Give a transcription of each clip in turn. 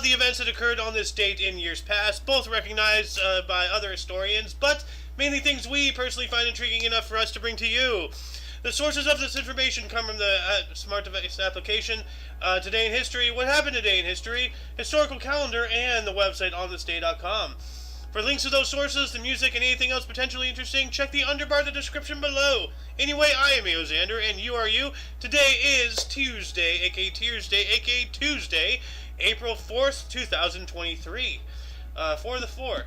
the events that occurred on this date in years past, both recognized by other historians, but mainly things we personally find intriguing enough for us to bring to you. The sources of this information come from the Smart Device application, Today in History, What Happened Today in History, Historical Calendar, and the website onthisday.com. For links to those sources, the music, and anything else potentially interesting, check the underbar of the description below. Anyway, I am Eozander, and you are you. Today is Tuesday, aka Tuesday, April 4th, 2023. 4 the 4.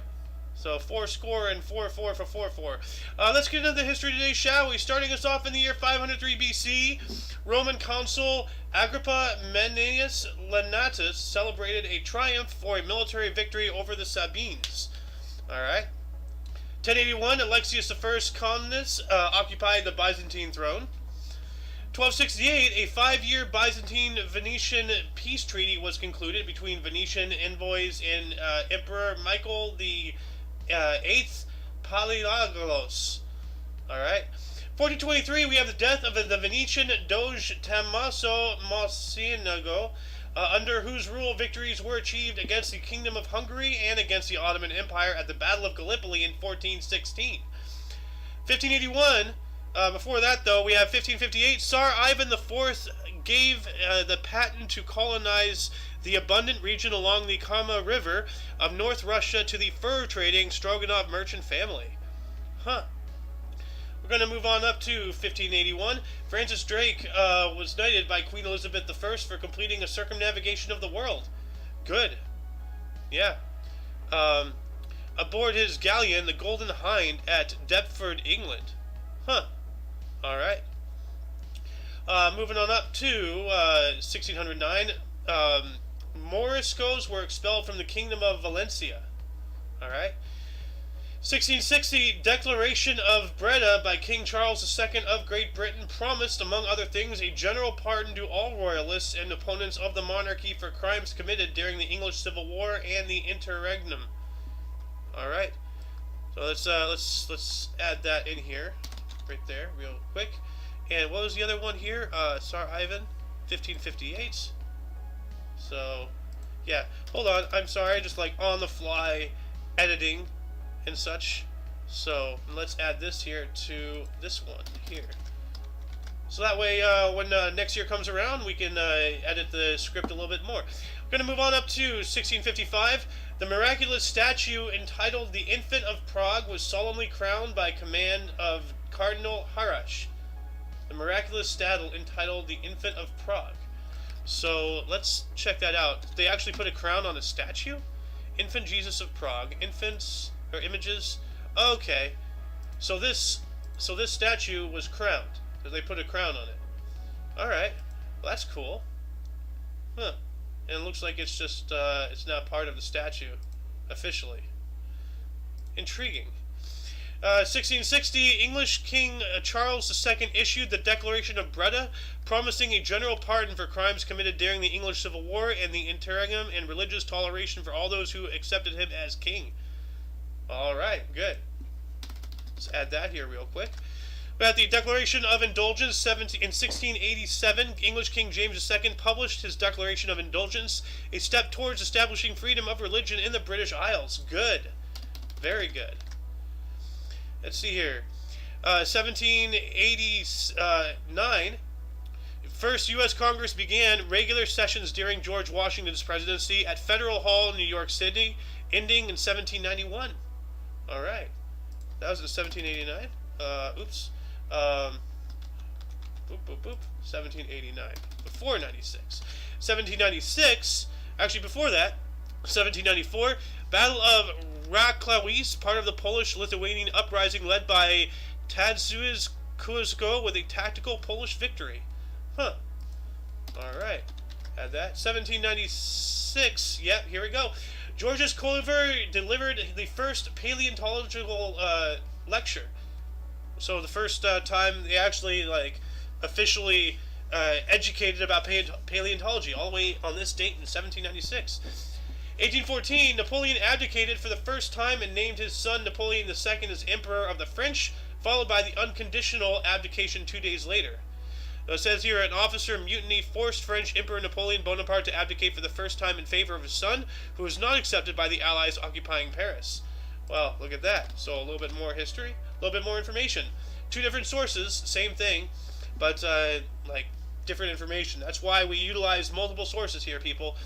So 4 score and 4 4 for 4 4. Let's get into the history today, shall we? Starting us off in the year 503 BC, Roman consul Agrippa Menenius Lenatus celebrated a triumph for a military victory over the Sabines. Alright. 1081, Alexius I Comnenus occupied the Byzantine throne. 1268, a 5-year Byzantine-Venetian peace treaty was concluded between Venetian envoys and Emperor Michael the Eighth Palaiologos. Alright. 1423, we have the death of the Venetian Doge Tommaso Mocenigo, under whose rule victories were achieved against the Kingdom of Hungary and against the Ottoman Empire at the Battle of Gallipoli in 1416. 1581, before that though, we have 1558, Tsar Ivan IV gave the patent to colonize the abundant region along the Kama River of North Russia to the fur-trading Stroganov merchant family. Huh. We're going to move on up to 1581. Francis Drake was knighted by Queen Elizabeth I for completing a circumnavigation of the world. Good. Yeah. Aboard his galleon, the Golden Hind, at Deptford, England. Huh. Alright. Moving on up to 1609. Moriscos were expelled from the Kingdom of Valencia. Alright. 1660, Declaration of Breda by King Charles II of Great Britain promised, among other things, a general pardon to all royalists and opponents of the monarchy for crimes committed during the English Civil War and the interregnum. Alright. So let's add that in here. Right there, real quick. And what was the other one here? Tsar Ivan, 1558. So, yeah. Hold on, I'm sorry, just like on the fly editing and such. So let's add this here to this one here. So that way when next year comes around, we can edit the script a little bit more. We're going to move on up to 1655. The miraculous statue entitled The Infant of Prague was solemnly crowned by command of Cardinal Harash. The miraculous statue entitled The Infant of Prague. So let's check that out. They actually put a crown on a statue? Infant Jesus of Prague. Infants or images. Okay. So this statue was crowned. They put a crown on it. Alright. Well, that's cool. Huh. And it looks like it's just it's not part of the statue officially. Intriguing. 1660, English King Charles II issued the Declaration of Breda, promising a general pardon for crimes committed during the English Civil War and the interregnum and religious toleration for all those who accepted him as king. Alright, good. Let's add that here real quick. We have the Declaration of Indulgence in 1687. English King James II published his Declaration of Indulgence, a step towards establishing freedom of religion in the British Isles. Good. Very good. Let's see here. 1789. First U.S. Congress began regular sessions during George Washington's presidency at Federal Hall, New York City, ending in 1791. Alright. That was in 1789. Oops. Boop, boop, boop. 1789. Before 96. 1796, actually before that, 1794, Battle of Rakławice, part of the Polish-Lithuanian uprising led by Tadeusz Kościuszko with a tactical Polish victory. Huh. Alright. Add that. 1796, yep, here we go. Georges Cuvier delivered the first paleontological lecture. So the first time they actually officially educated about paleontology, all the way on this date in 1796. 1814, Napoleon abdicated for the first time and named his son Napoleon II as Emperor of the French, followed by the unconditional abdication 2 days later. It says here, an officer mutiny forced French Emperor Napoleon Bonaparte to abdicate for the first time in favor of his son, who was not accepted by the Allies occupying Paris. Well, look at that. So a little bit more history, a little bit more information. Two different sources, same thing, but like different information. That's why we utilize multiple sources here, people.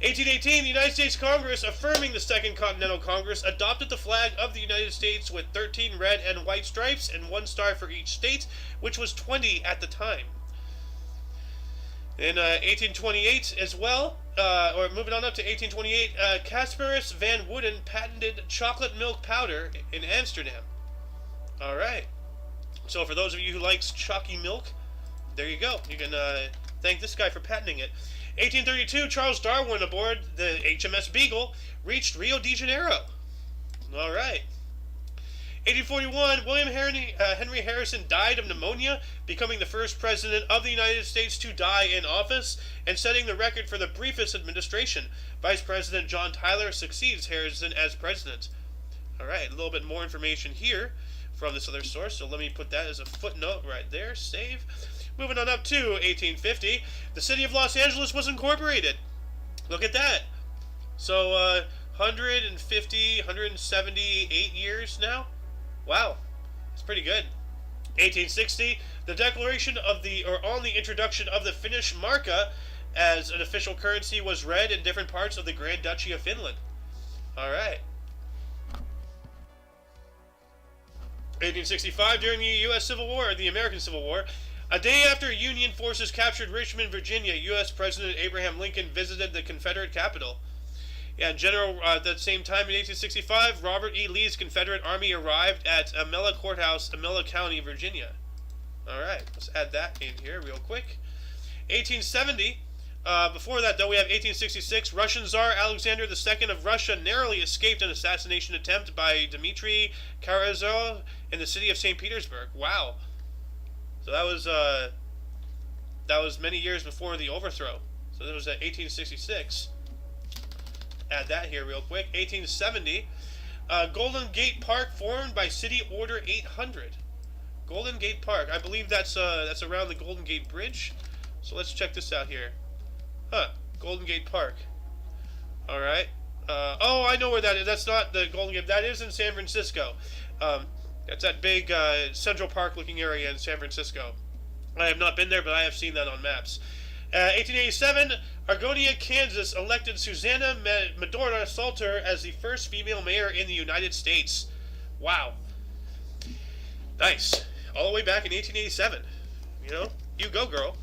1818, the United States Congress, affirming the Second Continental Congress, adopted the flag of the United States with 13 red and white stripes and 1 star for each state, which was 20 at the time. In 1828 as well, or moving on up to 1828, Casparus van Wooden patented chocolate milk powder in Amsterdam. All right. So for those of you who likes chalky milk, there you go. You can thank this guy for patenting it. 1832, Charles Darwin aboard the HMS Beagle reached Rio de Janeiro. All right. 1841, William Henry Harrison died of pneumonia, becoming the first president of the United States to die in office and setting the record for the briefest administration. Vice President John Tyler succeeds Harrison as president. All right, a little bit more information here from this other source, so let me put that as a footnote right there. Save. Moving on up to 1850, the city of Los Angeles was incorporated. Look at that. So 150, 178 years now. Wow, that's pretty good. 1860, the declaration of on the introduction of the Finnish marka as an official currency was read in different parts of the Grand Duchy of Finland. All right. 1865, during the U.S. Civil War, the American Civil War, a day after Union forces captured Richmond, Virginia, U.S. President Abraham Lincoln visited the Confederate capital. Yeah, at that same time in 1865, Robert E. Lee's Confederate Army arrived at Amella Courthouse, Amella County, Virginia. All right, let's add that in here real quick. 1870. Before that, though, we have 1866. Russian Tsar Alexander II of Russia narrowly escaped an assassination attempt by Dmitry Karamazov in the city of St. Petersburg. Wow. So that was many years before the overthrow. So that was at 1866. Add that here real quick. 1870. Golden Gate Park formed by City Order 800. Golden Gate Park. I believe that's around the Golden Gate Bridge. So let's check this out here. Huh. Golden Gate Park. All right. Oh, I know where that is. That's not the Golden Gate. That is in San Francisco. That's that big Central Park looking area in San Francisco. I have not been there, but I have seen that on maps. 1887, Argonia, Kansas elected Susanna Medora Salter as the first female mayor in the United States. Wow. Nice. All the way back in 1887. You know, you go, girl.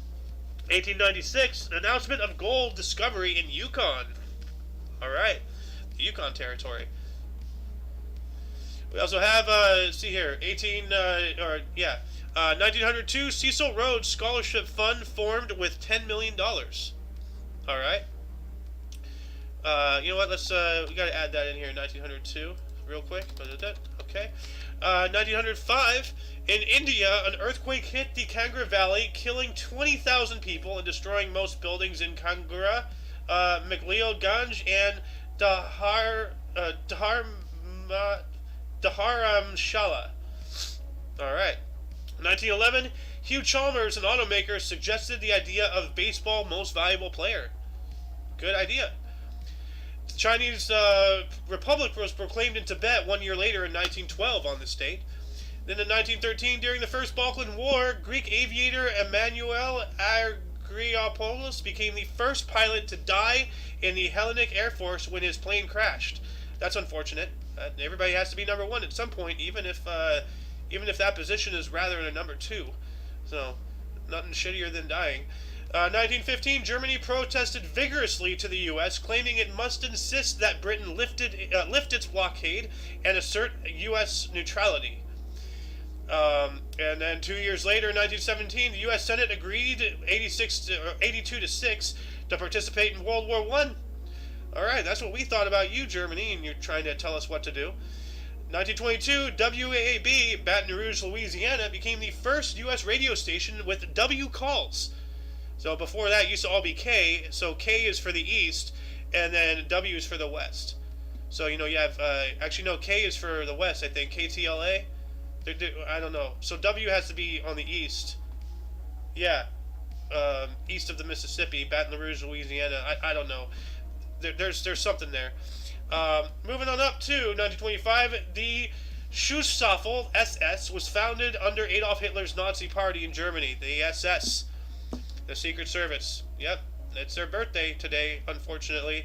1896, announcement of gold discovery in Yukon. All right, the Yukon Territory. We also have, see here, 1902, Cecil Rhodes Scholarship Fund formed with $10 million. All right. You know what? Let's we got to add that in here. 1902, real quick. Okay. 1905, in India, an earthquake hit the Kangra Valley, killing 20,000 people and destroying most buildings in Kangra, Maglio-Ganj, and Dharamshala. All right. 1911, Hugh Chalmers, an automaker, suggested the idea of baseball most valuable player. Good idea. The Chinese Republic was proclaimed in Tibet 1 year later in 1912 on this date. Then in 1913, during the First Balkan War, Greek aviator Emmanuel Agriopoulos became the first pilot to die in the Hellenic Air Force when his plane crashed. That's unfortunate. Everybody has to be number one at some point, even if that position is rather than a number two. So, nothing shittier than dying. 1915, Germany protested vigorously to the U.S., claiming it must insist that Britain lift its blockade and assert U.S. neutrality. And then 2 years later, in 1917, the U.S. Senate agreed 82 to 6 to participate in World War I. All right, that's what we thought about you, Germany, and you're trying to tell us what to do. 1922, WAAB, Baton Rouge, Louisiana, became the first U.S. radio station with W calls. So before that, it used to all be K. So K is for the East, and then W is for the West. So, you know, you have, actually, no, K is for the West, I think. KTLA? I don't know. So W has to be on the East. Yeah, east of the Mississippi, Baton Rouge, Louisiana. I don't know. There's something there. Moving on up to 1925, the Schutzstaffel SS was founded under Adolf Hitler's Nazi Party in Germany. The SS, the Secret Service. Yep, it's their birthday today, unfortunately,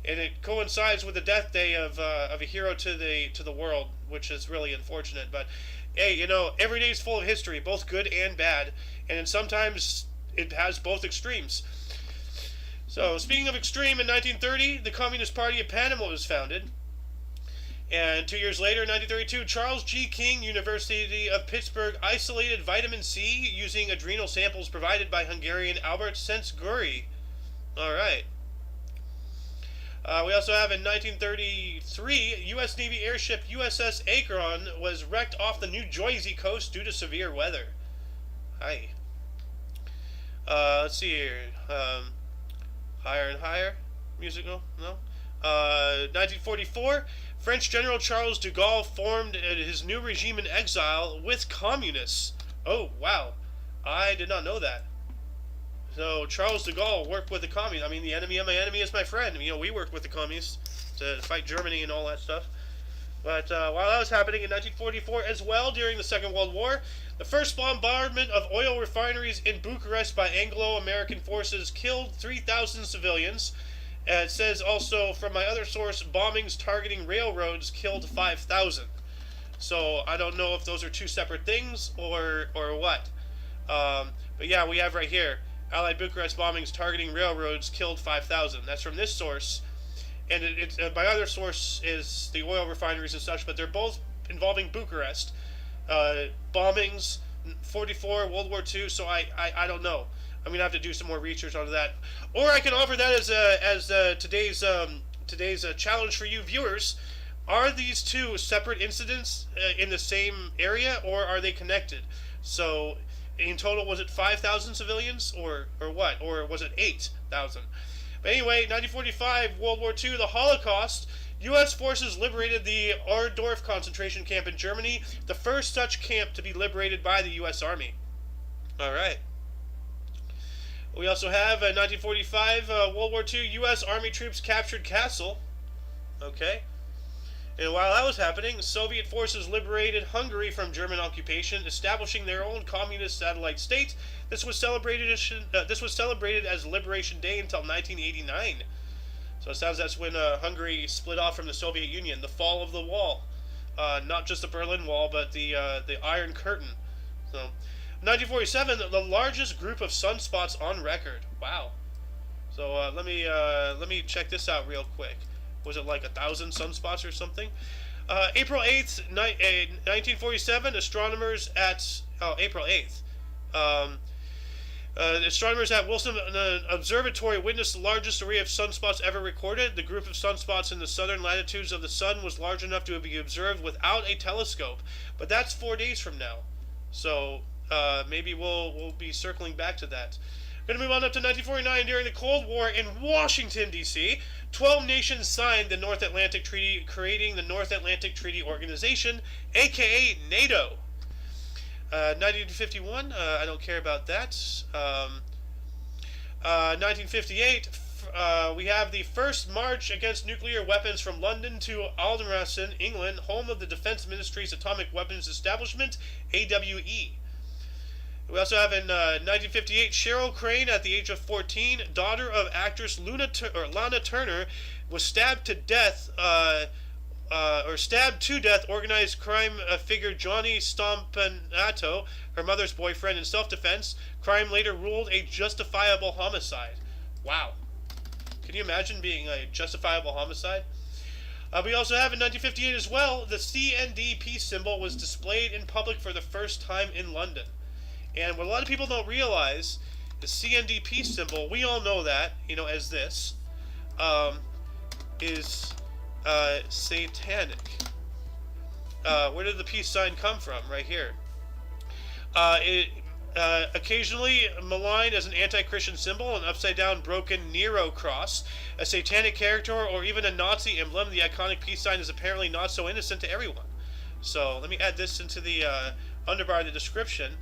and it coincides with the death day of a hero to the world, which is really unfortunate. But hey, every day is full of history, both good and bad, and sometimes it has both extremes. So, speaking of extreme, in 1930, the Communist Party of Panama was founded. And 2 years later, in 1932, Charles G. King University of Pittsburgh isolated vitamin C using adrenal samples provided by Hungarian Albert Szent-Györgyi. All right. We also have in 1933, U.S. Navy airship USS Akron was wrecked off the New Jersey coast due to severe weather. Hi. Let's see here. Higher and higher. Musical? No? 1944, French General Charles de Gaulle formed his new regime in exile with communists. Oh, wow. I did not know that. So, Charles de Gaulle worked with the communists. I mean, the enemy of my enemy is my friend. We worked with the communists to fight Germany and all that stuff. But while that was happening in 1944 as well, during the Second World War, the first bombardment of oil refineries in Bucharest by Anglo-American forces killed 3,000 civilians. It says also, from my other source, bombings targeting railroads killed 5,000. So I don't know if those are two separate things or what. But yeah, we have right here, Allied Bucharest bombings targeting railroads killed 5,000. That's from this source. And my other source is the oil refineries and such, but they're both involving Bucharest. Bombings, 44, World War II, so I don't know. I'm going to have to do some more research on that. Or I can offer that as today's challenge for you viewers. Are these two separate incidents in the same area, or are they connected? So, in total, was it 5,000 civilians, or what? Or was it 8,000? But anyway, 1945, World War II, the Holocaust. U.S. forces liberated the Ohrdorf concentration camp in Germany, the first such camp to be liberated by the U.S. Army. All right. We also have 1945, World War II, U.S. Army troops captured Kassel. Okay. And while that was happening, Soviet forces liberated Hungary from German occupation, establishing their own communist satellite state. This was celebrated as Liberation Day until 1989. So it sounds that's when Hungary split off from the Soviet Union, the fall of the wall. Not just the Berlin Wall, but the Iron Curtain. So, 1947, the largest group of sunspots on record. Wow. So let me check this out real quick. Was it like 1,000 sunspots or something? April 8th, 1947, astronomers at April 8th. Astronomers at Wilson Observatory witnessed the largest array of sunspots ever recorded. The group of sunspots in the southern latitudes of the sun was large enough to be observed without a telescope. But that's 4 days from now. So maybe we'll be circling back to that. Going to move on up to 1949. During the Cold War in Washington, D.C., 12 nations signed the North Atlantic Treaty, creating the North Atlantic Treaty Organization, a.k.a. NATO. 1951, I don't care about that. 1958, we have the first march against nuclear weapons from London to Aldermaston, England, home of the Defense Ministry's Atomic Weapons Establishment, AWE. We also have in 1958, Cheryl Crane, at the age of 14, daughter of actress Lana Turner, was stabbed to death, organized crime figure Johnny Stompanato, her mother's boyfriend, in self-defense. Crime later ruled a justifiable homicide. Wow. Can you imagine being a justifiable homicide? We also have in 1958 as well, the CND peace symbol was displayed in public for the first time in London. And what a lot of people don't realize, the CND peace symbol, we all know that, as this, is satanic. Where did the peace sign come from? Right here. It occasionally maligned as an anti-Christian symbol, an upside-down broken Nero cross, a satanic character, or even a Nazi emblem. The iconic peace sign is apparently not so innocent to everyone. So let me add this into the underbar of the description.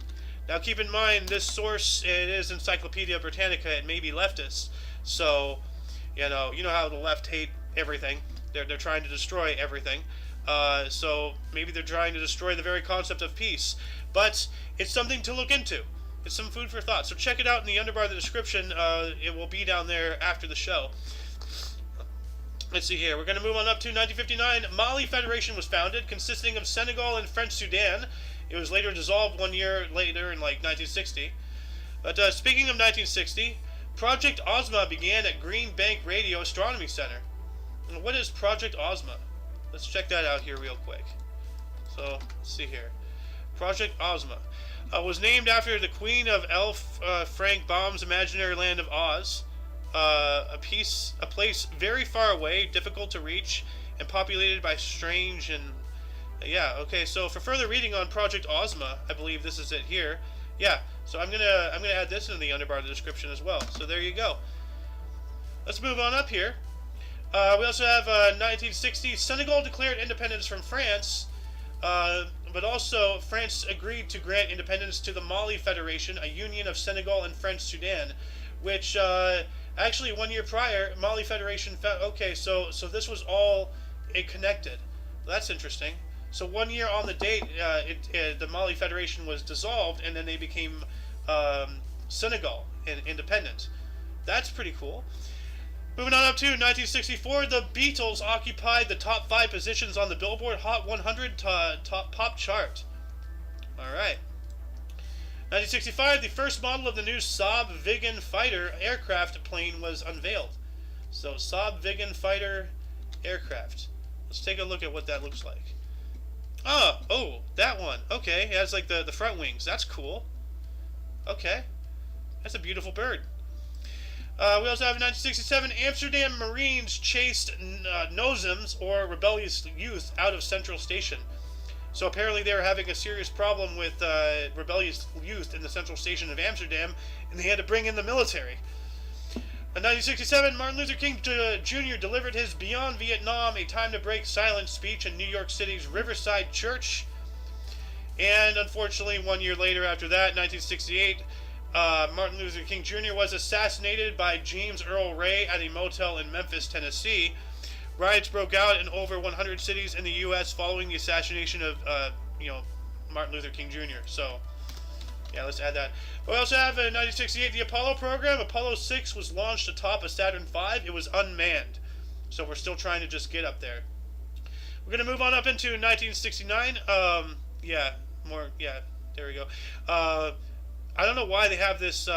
Now keep in mind, this source, it is Encyclopedia Britannica. It may be leftist. So, you know how the left hate everything. They're trying to destroy everything. So maybe they're trying to destroy the very concept of peace. But it's something to look into. It's some food for thought. So check it out in the underbar of the description. It will be down there after the show. Let's see here. We're going to move on up to 1959. Mali Federation was founded, consisting of Senegal and French Sudan. It was later dissolved 1 year later in like 1960. But speaking of 1960, Project Ozma began at Green Bank Radio Astronomy Center. And what is Project Ozma? Let's check that out here real quick. So, let's see here. Project Ozma was named after the Queen of Elf Frank Baum's imaginary land of Oz. A place very far away, difficult to reach, and populated by strange and yeah. Okay, so for further reading on Project Ozma, I believe this is it here. Yeah, so I'm gonna add this in the underbar of the description as well. So there you go. Let's move on up here. We also have 1960. Senegal declared independence from France, but also France agreed to grant independence to the Mali Federation, a union of Senegal and French Sudan, which actually 1 year prior, Mali Federation found. Okay, so this was all connected. That's interesting. So 1 year on the date, the Mali Federation was dissolved, and then they became Senegal and independent. That's pretty cool. Moving on up to 1964, the Beatles occupied the top 5 positions on the Billboard Hot 100 top pop chart. All right. 1965, the first model of the new Saab Viggen fighter aircraft plane was unveiled. So Saab Viggen fighter aircraft. Let's take a look at what that looks like. Oh, that one. Okay, it has like the front wings. That's cool. Okay, that's a beautiful bird. We also have in 1967, Amsterdam Marines chased Nozems, or rebellious youth, out of Central Station. So apparently they were having a serious problem with rebellious youth in the Central Station of Amsterdam, and they had to bring in the military. In 1967, Martin Luther King Jr. delivered his Beyond Vietnam, A Time to Break Silence speech in New York City's Riverside Church. And unfortunately, 1 year later after that, 1968, Martin Luther King Jr. was assassinated by James Earl Ray at a motel in Memphis, Tennessee. Riots broke out in over 100 cities in the U.S. following the assassination of, Martin Luther King Jr. So, yeah, let's add that. We also have in 1968 the Apollo program. Apollo 6 was launched atop of Saturn V. It was unmanned, so we're still trying to just get up there. We're gonna move on up into 1969. There we go. I don't know why they have this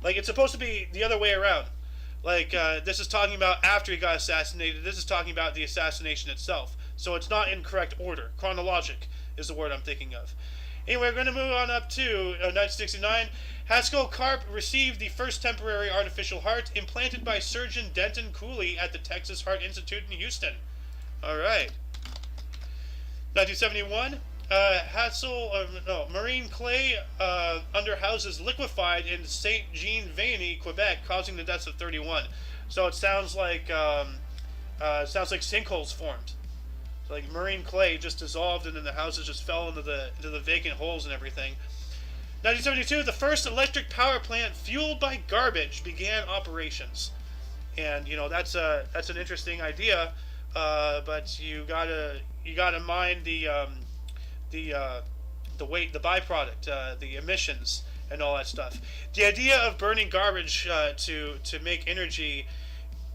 it's supposed to be the other way around. This is talking about after he got assassinated. This is talking about the assassination itself. So it's not in correct order. Chronologic is the word I'm thinking of. Anyway, we're going to move on up to 1969. Haskell Karp received the first temporary artificial heart implanted by surgeon Denton Cooley at the Texas Heart Institute in Houston. All right. 1971. Marine clay underhouses liquefied in Saint Jean Vianney, Quebec, causing the deaths of 31. So it sounds like sinkholes formed. So like marine clay just dissolved, and then the houses just fell into the vacant holes and everything. 1972, the first electric power plant fueled by garbage began operations, and that's an interesting idea, but you gotta mind the weight, the byproduct, the emissions, and all that stuff. The idea of burning garbage to make energy,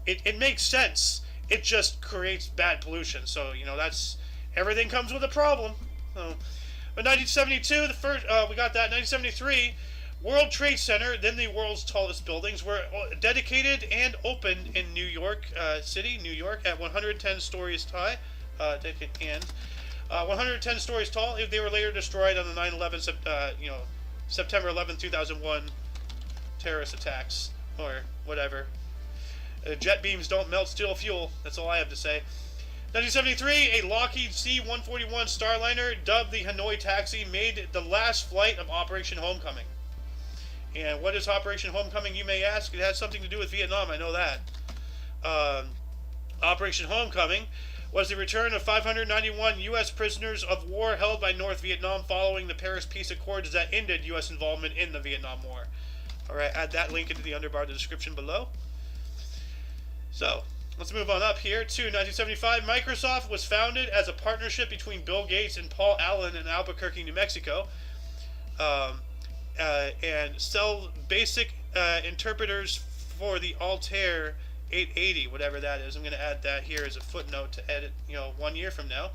it makes sense. It just creates bad pollution. So that's everything comes with a problem. So, but 1972, the first we got that. 1973, World Trade Center, then the world's tallest buildings, were dedicated and opened in New York City, New York, at 110 stories high. 110 stories tall. They were later destroyed on the 9/11, September 11, 2001 terrorist attacks or whatever. Jet beams don't melt steel fuel. That's all I have to say. 1973, a Lockheed C-141 Starliner, dubbed the Hanoi Taxi, made the last flight of Operation Homecoming. And what is Operation Homecoming, you may ask? It has something to do with Vietnam, I know that. Operation Homecoming was the return of 591 U.S. prisoners of war held by North Vietnam following the Paris Peace Accords that ended U.S. involvement in the Vietnam War. Alright, add that link into the underbar of the description below. So, let's move on up here to 1975. Microsoft was founded as a partnership between Bill Gates and Paul Allen in Albuquerque, New Mexico, and sell basic interpreters for the Altair 880, whatever that is. I'm going to add that here as a footnote to edit, 1 year from now.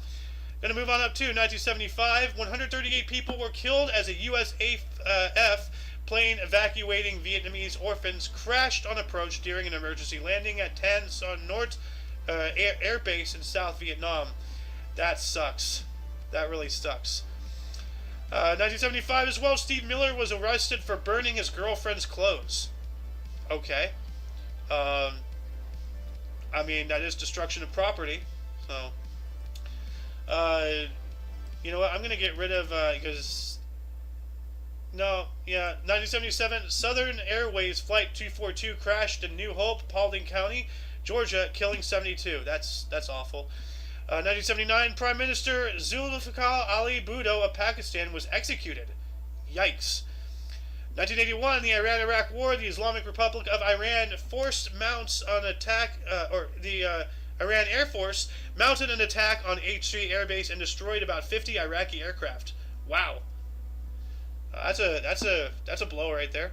Going to move on up to 1975. 138 people were killed as a USAF plane evacuating Vietnamese orphans crashed on approach during an emergency landing at Tan Son Nort Air Base in South Vietnam. That sucks. That really sucks. 1975 as well. Steve Miller was arrested for burning his girlfriend's clothes. Okay. I mean, that is destruction of property. So, you know what? I'm going to get rid of, because, no, yeah, 1977, Southern Airways Flight 242 crashed in New Hope, Paulding County, Georgia, killing 72. That's awful. 1979, Prime Minister Zulfikar Ali Bhutto of Pakistan was executed. Yikes. 1981, the Iran-Iraq War, the Islamic Republic of Iran Iran Air Force mounted an attack on H3 Air Base and destroyed about 50 Iraqi aircraft. Wow. That's a blow right there.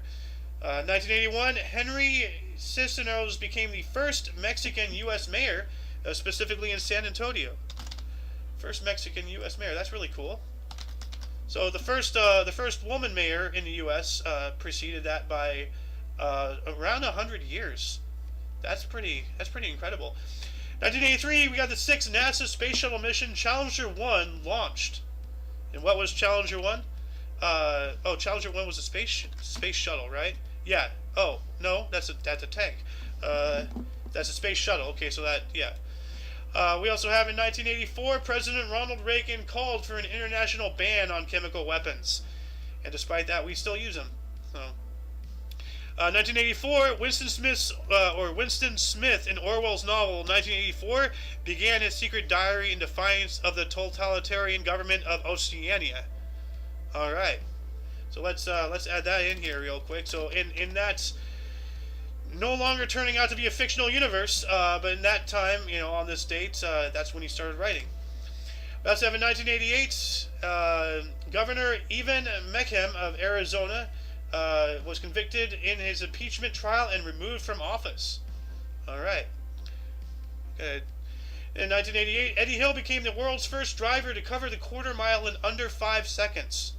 1981, Henry Cisneros became the first Mexican U.S. mayor, specifically in San Antonio. First Mexican U.S. mayor. That's really cool. So the first woman mayor in the U.S. Preceded that by around 100 years. That's pretty incredible. 1983, we got the 6th NASA Space Shuttle mission, Challenger 1, launched. And what was Challenger 1? Challenger 1 was a space shuttle, right? Yeah. Oh, no, that's a tank. That's a space shuttle. Okay, so that, yeah. We also have in 1984, President Ronald Reagan called for an international ban on chemical weapons. And despite that, we still use them. So, 1984, Winston Smith in Orwell's novel 1984 began his secret diary in defiance of the totalitarian government of Oceania. All right. So let's add that in here real quick. So in that, no longer turning out to be a fictional universe, but in that time, on this date, that's when he started writing. We also have in 1988, Governor Evan Meckham of Arizona was convicted in his impeachment trial and removed from office. All right. Good. In 1988, Eddie Hill became the world's first driver to cover the quarter mile in under 5 seconds.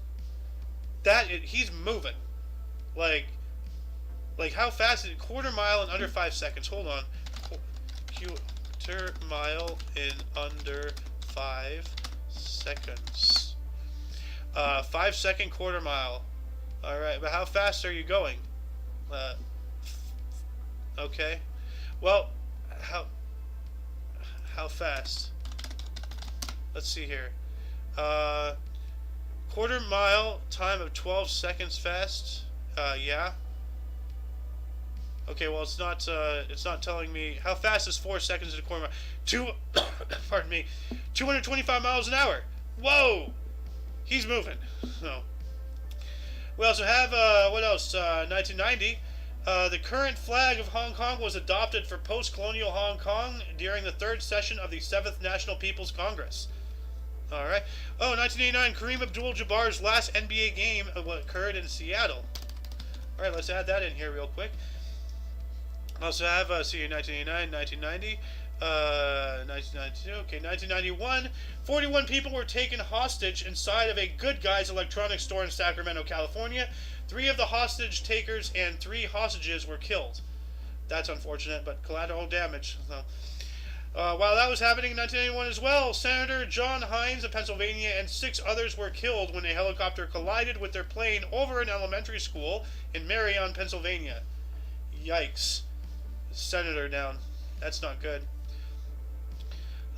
He's moving. Like how fast is it? Quarter mile in under 5 seconds. Hold on. Quarter mile in under 5 seconds. 5 second quarter mile. Alright, but how fast are you going? Okay. Well, how fast? Let's see here. Quarter mile time of 12 seconds fast. Yeah. Okay, well it's not telling me how fast is 4 seconds in a quarter mile. Pardon me. 225 miles an hour. Whoa! He's moving. So we also have what else? 1990. The current flag of Hong Kong was adopted for post-colonial Hong Kong during the 3rd session of the 7th National People's Congress. All right. Oh, 1989, Kareem Abdul-Jabbar's last NBA game occurred in Seattle. All right, let's add that in here real quick. Also have, 1989, 1990, 1992, okay, 1991, 41 people were taken hostage inside of a Good Guys electronics store in Sacramento, California. 3 of the hostage takers and 3 hostages were killed. That's unfortunate, but collateral damage. So, while that was happening in 1991 as well, Senator John Hines of Pennsylvania and 6 others were killed when a helicopter collided with their plane over an elementary school in Marion, Pennsylvania. Yikes. Senator down. That's not good.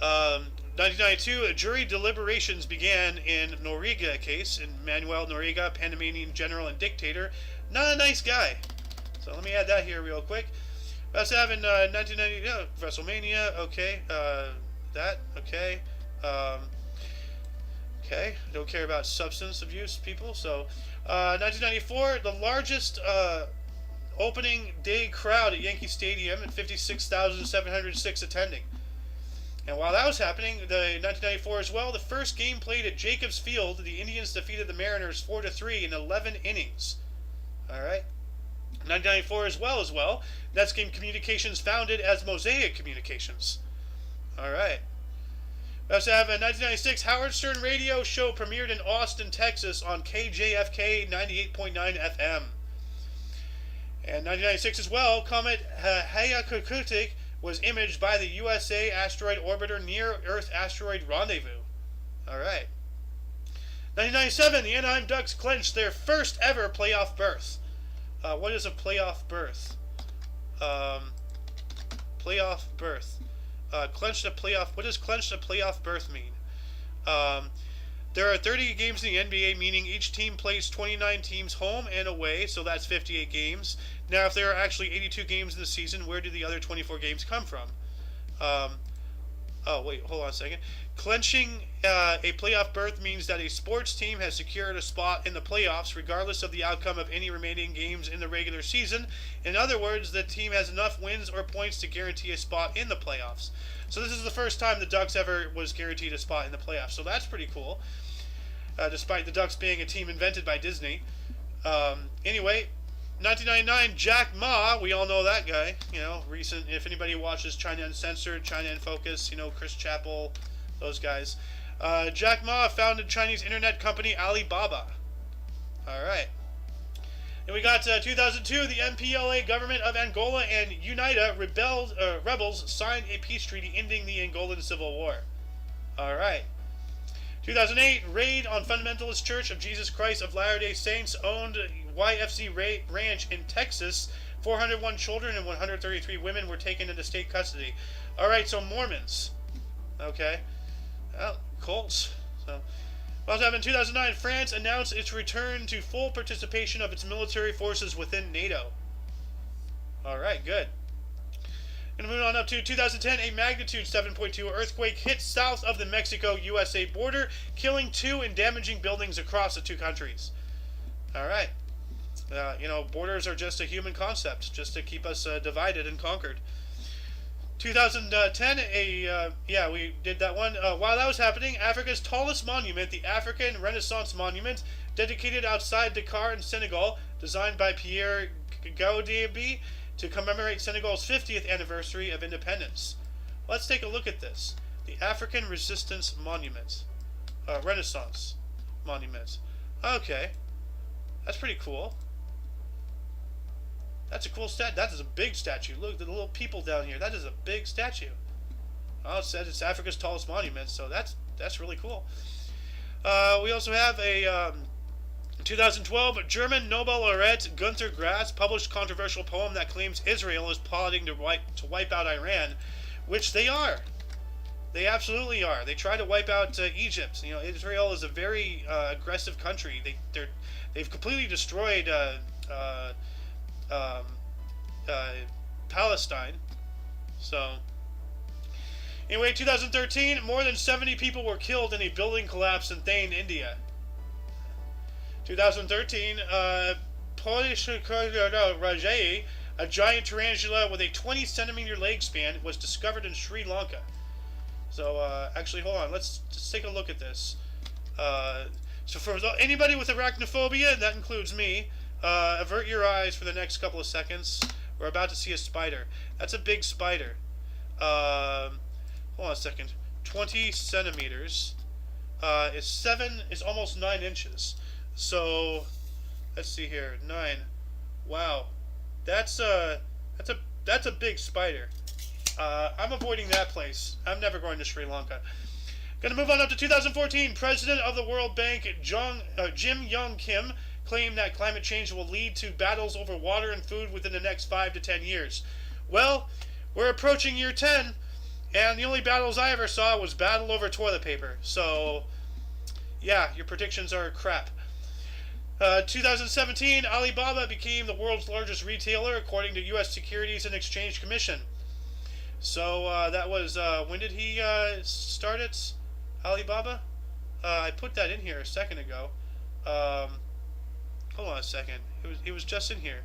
1992, jury deliberations began in Noriega case, in Manuel Noriega, Panamanian general and dictator. Not a nice guy. So let me add that here real quick. Let's have in 1990, WrestleMania, okay. that. Okay. Okay. Don't care about substance abuse people. So, 1994, the largest opening day crowd at Yankee Stadium and 56,706 attending. And while that was happening, the 1994 as well, the first game played at Jacobs Field, the Indians defeated the Mariners 4-3 in 11 innings. All right. 1994 as well. Netscape Communications founded as Mosaic Communications. All right. We also have a 1996 Howard Stern radio show premiered in Austin, Texas on KJFK 98.9 FM. And 1996 as well, Comet Hyakutake was imaged by the USA Asteroid Orbiter Near Earth Asteroid Rendezvous. All right. 1997, the Anaheim Ducks clinched their first ever playoff berth. What is a playoff berth? Playoff berth. Clinched a playoff. What does clinched a playoff berth mean? There are 30 games in the NBA, meaning each team plays 29 teams home and away, so that's 58 games. Now, if there are actually 82 games in the season, where do the other 24 games come from? Oh, wait, hold on a second. Clinching a playoff berth means that a sports team has secured a spot in the playoffs regardless of the outcome of any remaining games in the regular season. In other words, the team has enough wins or points to guarantee a spot in the playoffs. So this is the first time the Ducks ever was guaranteed a spot in the playoffs. So that's pretty cool, despite the Ducks being a team invented by Disney. Anyway, 1999, Jack Ma, we all know that guy, you know, recent, if anybody watches China Uncensored, China in Focus, you know, Chris Chappell, those guys. Jack Ma founded Chinese internet company Alibaba. Alright. And we got 2002, the MPLA government of Angola and UNITA rebels signed a peace treaty ending the Angolan Civil War. Alright. 2008, raid on Fundamentalist Church of Jesus Christ of Latter-day Saints owned YFC Ranch in Texas. 401 children and 133 women were taken into state custody. Alright, so Mormons. Okay. Well, cults. So, also in 2009, France announced its return to full participation of its military forces within NATO. Alright, good. Going to move on up to 2010, a magnitude 7.2 earthquake hit south of the Mexico-USA border, killing 2 and damaging buildings across the 2 countries. Alright. You know, borders are just a human concept, just to keep us divided and conquered. 2010, yeah, we did that one. While that was happening, Africa's tallest monument, the African Renaissance Monument, dedicated outside Dakar in Senegal, designed by Pierre Gaudiebi to commemorate Senegal's 50th anniversary of independence. Let's take a look at this. The African Resistance Monument. Renaissance Monument. Okay. That's pretty cool. That's a cool statue. That is a big statue. Look at the little people down here. That is a big statue. Oh, it says it's Africa's tallest monument, so that's really cool. We also have a 2012 German Nobel laureate Günter Grass published controversial poem that claims Israel is plotting to wipe out Iran, which they are. They absolutely are. They try to wipe out Egypt. You know, Israel is a very aggressive country. They've completely destroyed Palestine. So, anyway, 2013, more than 70 people were killed in a building collapse in Thane, India. 2013, Polish Rajai, a giant tarantula with a 20-centimeter leg span, was discovered in Sri Lanka. So, actually, hold on. Let's just take a look at this. So, for anybody with arachnophobia, that includes me, avert your eyes for the next couple of seconds. We're about to see a spider. That's a big spider. Hold on a second. 20 centimeters is almost 9 inches. So, let's see here. 9. Wow. That's a big spider. I'm avoiding that place. I'm never going to Sri Lanka. Gonna move on up to 2014. President of the World Bank, Jim Yong Kim, claimed that climate change will lead to battles over water and food within the next 5 to 10 years. Well, we're approaching year 10, and the only battles I ever saw was battle over toilet paper. So, yeah, your predictions are crap. 2017, Alibaba became the world's largest retailer, according to U.S. Securities and Exchange Commission. So that was when did he start it? Alibaba. I put that in here a second ago. Um, Hold on a second. It was just in here.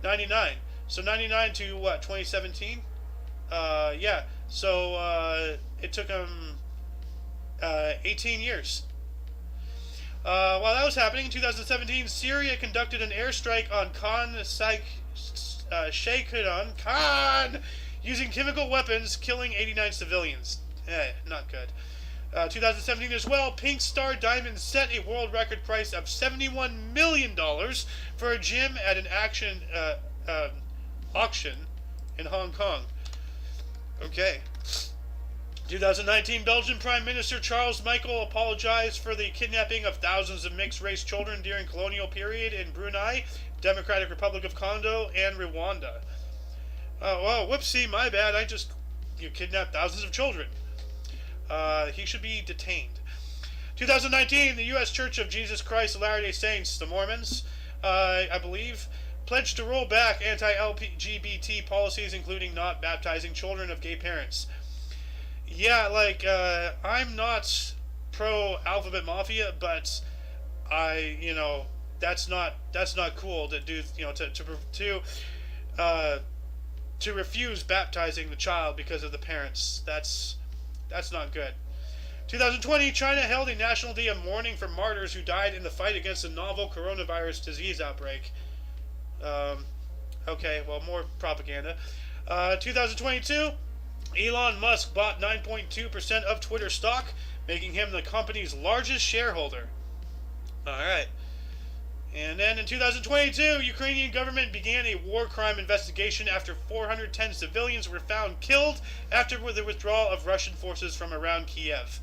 99. So 99 to what? 2017. Yeah. So it took him 18 years. While that was happening in 2017, Syria conducted an airstrike on Sheikhan Khan using chemical weapons, killing 89 civilians. Not good. 2017 as well, Pink Star Diamonds set a world record price of $71 million for a gem at an auction in Hong Kong. Okay. 2019, Belgian Prime Minister Charles Michel apologized for the kidnapping of thousands of mixed-race children during colonial period in Brunei, Democratic Republic of Congo, and Rwanda. Well, whoopsie, my bad. You kidnapped thousands of children. He should be detained. 2019, the U.S. Church of Jesus Christ of Latter-day Saints, the Mormons, I believe, pledged to roll back anti-LGBT policies, including not baptizing children of gay parents. Yeah, I'm not pro-Alphabet Mafia, but that's not cool to do, to refuse baptizing the child because of the parents. That's not good. 2020, China held a national day of mourning for martyrs who died in the fight against the novel coronavirus disease outbreak. Okay, well, more propaganda. 2022, Elon Musk bought 9.2% of Twitter stock, making him the company's largest shareholder. Alright. And then in 2022, Ukrainian government began a war crime investigation after 410 civilians were found killed after the withdrawal of Russian forces from around Kiev.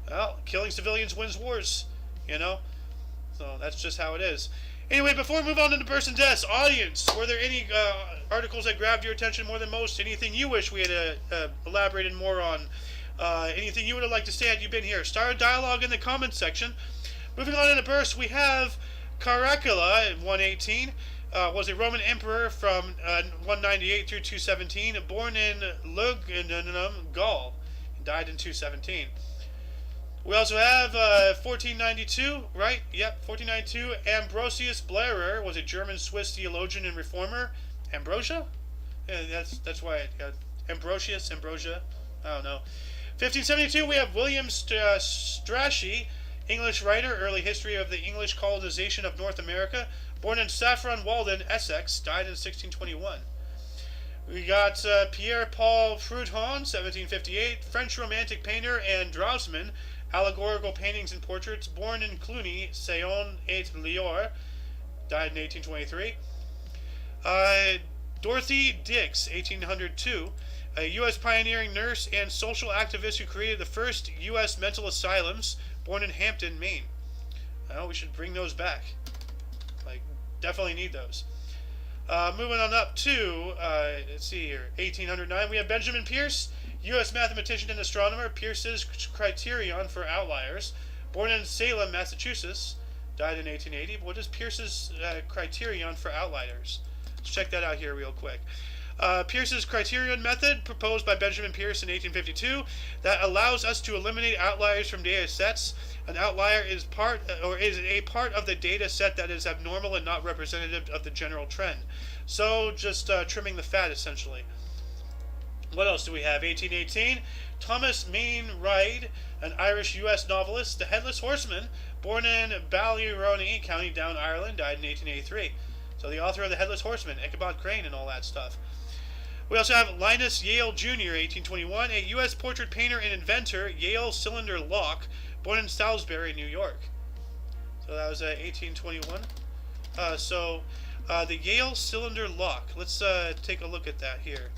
Well, killing civilians wins wars, So that's just how it is. Anyway, before we move on to the person deaths, audience, were there any articles that grabbed your attention more than most? Anything you wish we had elaborated more on? Anything you would have liked to say had you been here? Start a dialogue in the comments section. Moving on in the burst, we have Caracalla in 118. Was a Roman emperor from 198 through 217, born in Lugdunum, Gaul. He died in 217. We also have 1492, right? Yep, 1492. Ambrosius Blarer was a German-Swiss theologian and reformer. Ambrosia? Yeah, that's why. Ambrosia. I don't know. 1572, we have William Strachey, English writer, early history of the English colonization of North America. Born in Saffron Walden, Essex, died in 1621. We got Pierre-Paul Prudhon, 1758, French romantic painter and draughtsman, allegorical paintings and portraits, born in Cluny, Saône et Loire, died in 1823. Dorothy Dix, 1802, a U.S. pioneering nurse and social activist who created the first U.S. mental asylums, born in Hampton, Maine. Well, we should bring those back. Definitely need those. Moving on up to, let's see here, 1809, we have Benjamin Pierce, U.S. mathematician and astronomer. Pierce's criterion for outliers, born in Salem, Massachusetts, died in 1880. What is Pierce's criterion for outliers? Let's check that out here real quick. Pierce's criterion method, proposed by Benjamin Pierce in 1852, that allows us to eliminate outliers from data sets. An outlier is a part of the data set that is abnormal and not representative of the general trend. So, just trimming the fat, essentially. What else do we have? 1818, Thomas Mainride, an Irish-U.S. novelist, the Headless Horseman, born in Ballyrony, County Down, Ireland, died in 1883. So the author of the Headless Horseman, Ichabod Crane, and all that stuff. We also have Linus Yale Jr., 1821, a U.S. portrait painter and inventor, Yale cylinder lock, born in Salisbury, New York. So that was 1821. The Yale cylinder lock. Let's take a look at that here.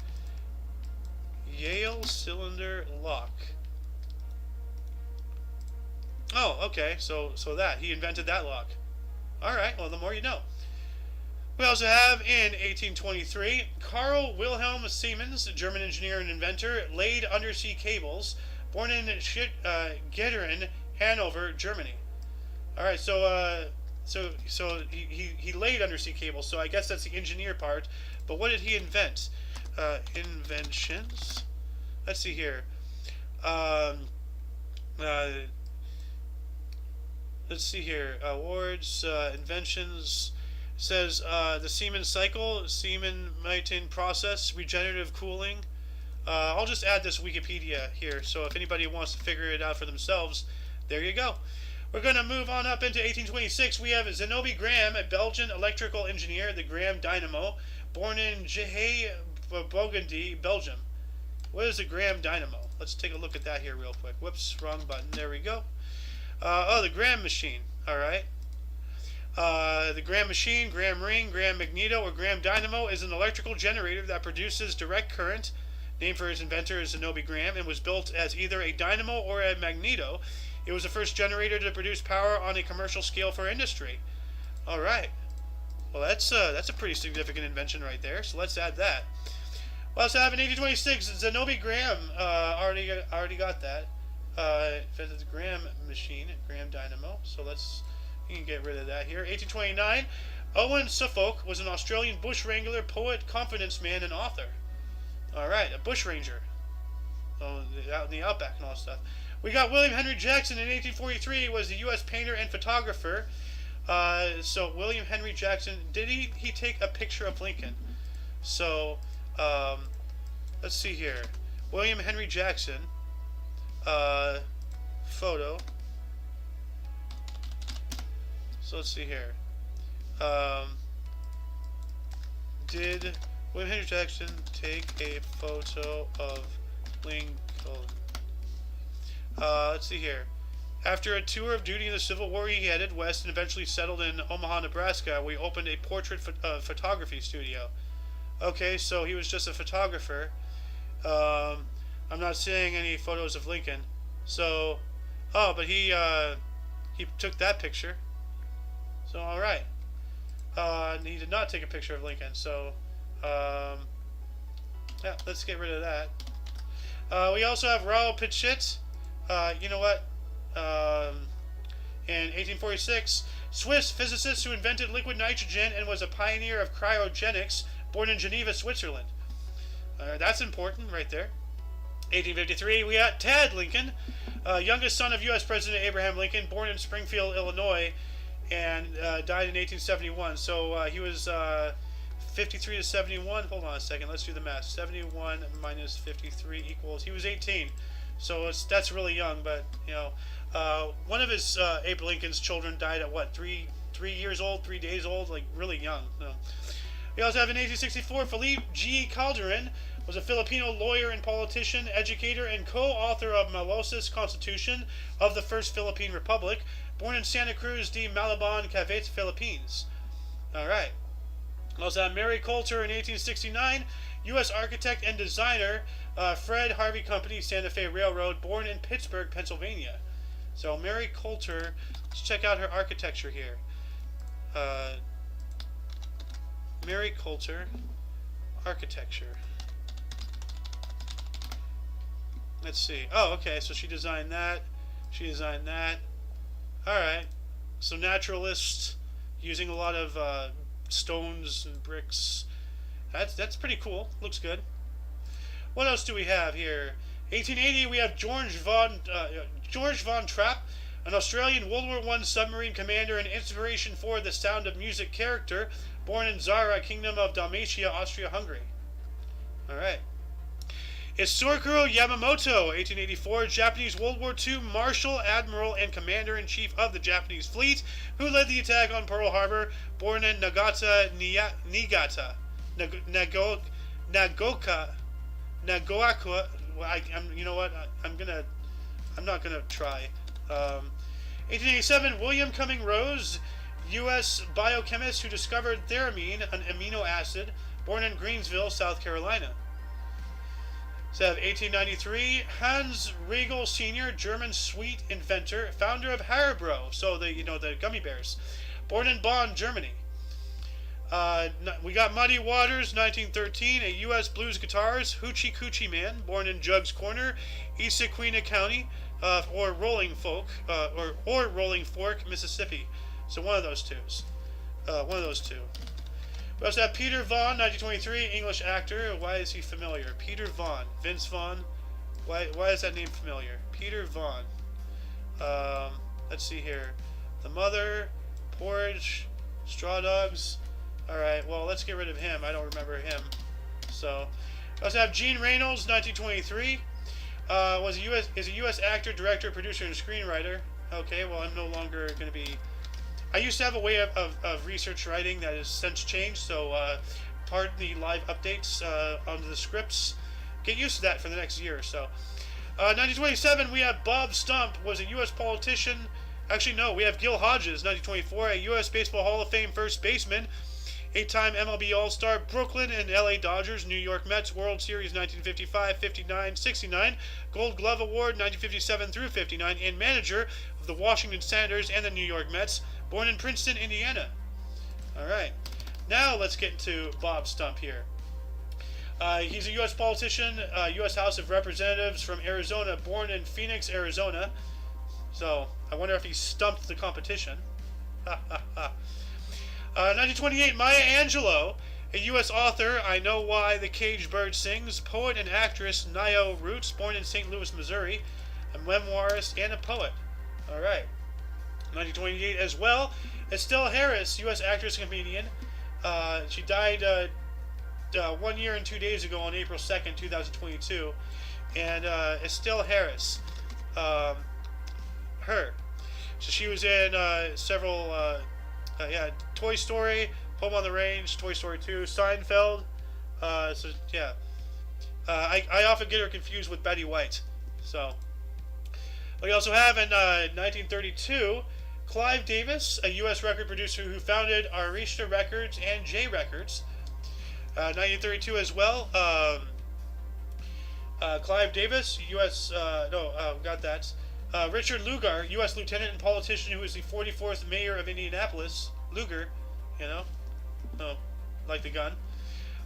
Yale cylinder lock. Oh, okay. So he invented that lock. All right. Well, the more you know. We also have in 1823, Carl Wilhelm Siemens, German engineer and inventor, laid undersea cables, born in Getteren, Hanover, Germany. All right, so he laid undersea cables. So I guess that's the engineer part. But what did he invent? inventions. Let's see here. Um, uh, let's see here. Awards, inventions. It says the Siemens cycle, Siemens Mighton process, regenerative cooling. I'll just add this Wikipedia here, so if anybody wants to figure it out for themselves, there you go. We're going to move on up into 1826. We have Zenobie Graham, a Belgian electrical engineer, the Graham dynamo, born in Gihey, Burgundy, Belgium. What is a Graham dynamo? Let's take a look at that here real quick. Whoops, wrong button. There we go. The Graham machine. All right. The Graham machine, Graham ring, Graham magneto, or Graham dynamo is an electrical generator that produces direct current, named for its inventor Zenobie Graham, and was built as either a dynamo or a magneto. It was the first generator to produce power on a commercial scale for industry. All right. Well, that's a pretty significant invention right there. So let's add that. We also have in 1826 Zenobie Graham. Already got that. Invented the Graham machine, Graham dynamo. So you can get rid of that here. 1829. Owen Suffolk was an Australian bushwrangler, poet, confidence man, and author. All right, a bushranger. Out in the outback and all that stuff. We got William Henry Jackson in 1843. Was a U.S. painter and photographer. So William Henry Jackson, did he take a picture of Lincoln? So let's see here. William Henry Jackson, photo. So let's see here. Did William Henry Jackson take a photo of Lincoln? Let's see here. After a tour of duty in the Civil War, he headed west and eventually settled in Omaha, Nebraska, where he opened a portrait photography studio. Okay, so he was just a photographer. I'm not seeing any photos of Lincoln. So, but he took that picture. So, all right. He did not take a picture of Lincoln. So, yeah, let's get rid of that. We also have Raoul Pichet. You know what? In 1846, Swiss physicist who invented liquid nitrogen and was a pioneer of cryogenics, born in Geneva, Switzerland. That's important right there. 1853, we got Ted Lincoln, youngest son of U.S. President Abraham Lincoln, born in Springfield, Illinois, and died in 1871. So he was 53 to 71. Hold on a second. Let's do the math. 71 minus 53 equals. He was 18. So that's really young, but you know, one of his Abe Lincoln's children died at what, 3 years old, 3 days old, like really young. So. We also have in 1864 Felipe G. Calderon was a Filipino lawyer and politician, educator, and co-author of Malos's Constitution of the First Philippine Republic, born in Santa Cruz de Malabon, Cavite, Philippines. All right. We also have Mary Coulter in 1869, U.S. architect and designer, Fred Harvey Company, Santa Fe Railroad, born in Pittsburgh, Pennsylvania. So Mary Coulter, let's check out her architecture here. Mary Coulter, architecture. Let's see. Oh, okay, so she designed that. She designed that. Alright. So naturalist, using a lot of stones and bricks. That's pretty cool. Looks good. What else do we have here? 1880, we have George von Trapp, an Australian World War I submarine commander and inspiration for the Sound of Music character, born in Zara, Kingdom of Dalmatia, Austria-Hungary. Alright. Isoroku Yamamoto, 1884, Japanese World War II Marshal, Admiral, and Commander-in-Chief of the Japanese Fleet, who led the attack on Pearl Harbor, born in Nagata, Niigata. Nagoaku. You know what? I'm not gonna try. 1887, William Cumming Rose, U.S. biochemist who discovered theramine, an amino acid, born in Greensville, South Carolina. So 1893, Hans Riegel Sr., German sweet inventor, founder of Haribo, so the gummy bears, born in Bonn, Germany. We got Muddy Waters, 1913, a U.S. blues guitarist, Hoochie Coochie Man, born in Jugg's Corner, Issaquena County, or Rolling Fork, Mississippi. So one of those two. We also have Peter Vaughn, 1923, English actor. Why is he familiar? Peter Vaughn. Vince Vaughn. Why is that name familiar? Peter Vaughn. Let's see here. The Mother, Porridge, Straw Dogs. Alright, well, let's get rid of him. I don't remember him. So, we also have Gene Reynolds, 1923. Is a U.S. actor, director, producer, and screenwriter. Okay, well, I'm no longer going to be... I used to have a way of research writing that has since changed, so pardon the live updates onto the scripts. Get used to that for the next year or so. 1927, we have Bob Stump, was a U.S. politician. Actually, no, we have Gil Hodges, 1924, a U.S. Baseball Hall of Fame first baseman, 8-time MLB All-Star, Brooklyn and L.A. Dodgers, New York Mets, World Series 1955, 59, 69, Gold Glove Award 1957 through 59, and manager of the Washington Senators and the New York Mets, born in Princeton, Indiana. Alright, now let's get to Bob Stump here. He's a U.S. politician, U.S. House of Representatives from Arizona, born in Phoenix, Arizona. So, I wonder if he stumped the competition. 1928, Maya Angelou, a U.S. author, I Know Why the Caged Bird Sings, poet and actress Nio Roots, born in St. Louis, Missouri, a memoirist and a poet. Alright. 1928 as well, Estelle Harris, U.S. actress and comedian. She died 1 year and 2 days ago on April 2nd, 2022. And Estelle Harris, her. So she was in several, Toy Story, Home on the Range, Toy Story 2, Seinfeld. So yeah, I often get her confused with Betty White. So we also have in 1932. Clive Davis, a U.S. record producer who founded Arista Records and J Records. 1932 as well. Clive Davis, U.S. Got that. Richard Lugar, U.S. lieutenant and politician who is the 44th mayor of Indianapolis. Lugar, like the gun.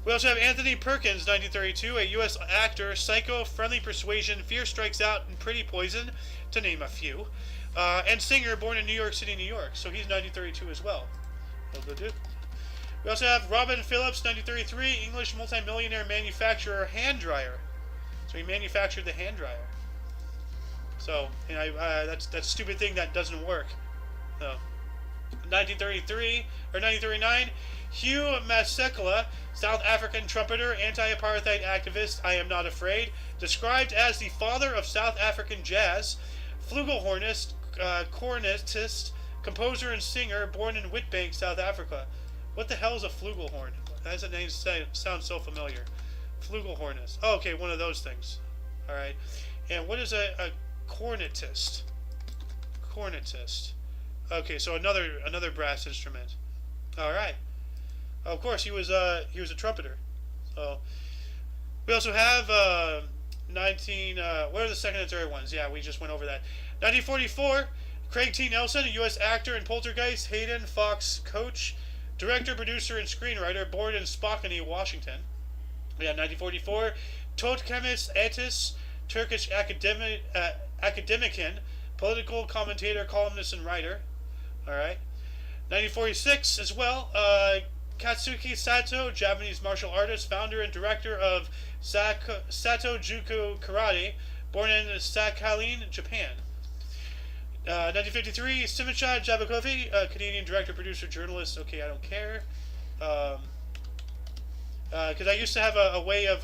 We also have Anthony Perkins, 1932, a U.S. actor, psycho, friendly persuasion, Fear Strikes Out, and Pretty Poison, to name a few. And singer, born in New York City, New York. So he's 1932 as well. We also have Robin Phillips, 1933, English multimillionaire manufacturer, hand dryer. So he manufactured the hand dryer. So, that's that stupid thing that doesn't work. So, 1939, Hugh Masekela, South African trumpeter, anti-apartheid activist, I Am Not Afraid, described as the father of South African jazz, flugelhornist, cornetist, composer and singer, born in Witbank, South Africa. What the hell is a flugelhorn? That doesn't name sound so familiar. Flugelhornist. Oh, okay, one of those things. All right. And what is a cornetist? Cornetist. Okay, so another brass instrument. All right. Of course, he was a trumpeter. So we also have what are the second and third ones? Yeah, we just went over that. 1944, Craig T. Nelson, a U.S. actor in Poltergeist, Hayden Fox coach, director, producer, and screenwriter, born in Spokane, Washington. We have 1944, Totkemis Etis, Turkish academician, political commentator, columnist, and writer. All right. 1946 as well, Katsuki Sato, Japanese martial artist, founder and director of Sato Juku Karate, born in Sakhalin, Japan. 1953, Simicha Jabakovi, Canadian director, producer, journalist. Okay, I don't care. Because I used to have a way of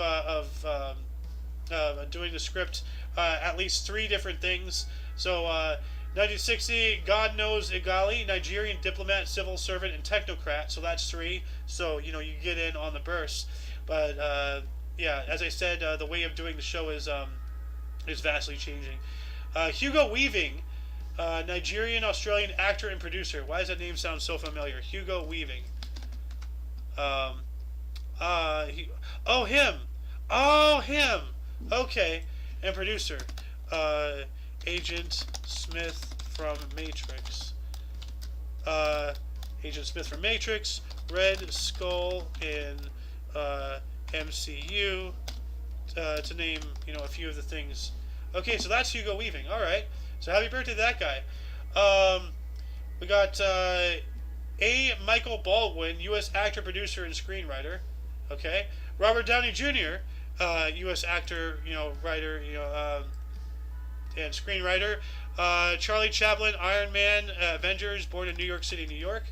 doing the script at least 3 different things. So, 1960, God Knows Igali, Nigerian diplomat, civil servant, and technocrat. So that's 3. So, you get in on the burst. But, yeah, as I said, the way of doing the show is vastly changing. Hugo Weaving, Nigerian Australian actor and producer. Why does that name sound so familiar? Hugo Weaving. Him. Okay, and producer. Agent Smith from Matrix. Agent Smith from Matrix. Red Skull in MCU. To name, a few of the things. Okay, so that's Hugo Weaving. All right. So happy birthday to that guy. We got A. Michael Baldwin, U.S. actor, producer, and screenwriter. Okay. Robert Downey Jr., U.S. actor, writer, and screenwriter. Charlie Chaplin, Iron Man, Avengers, born in New York City, New York.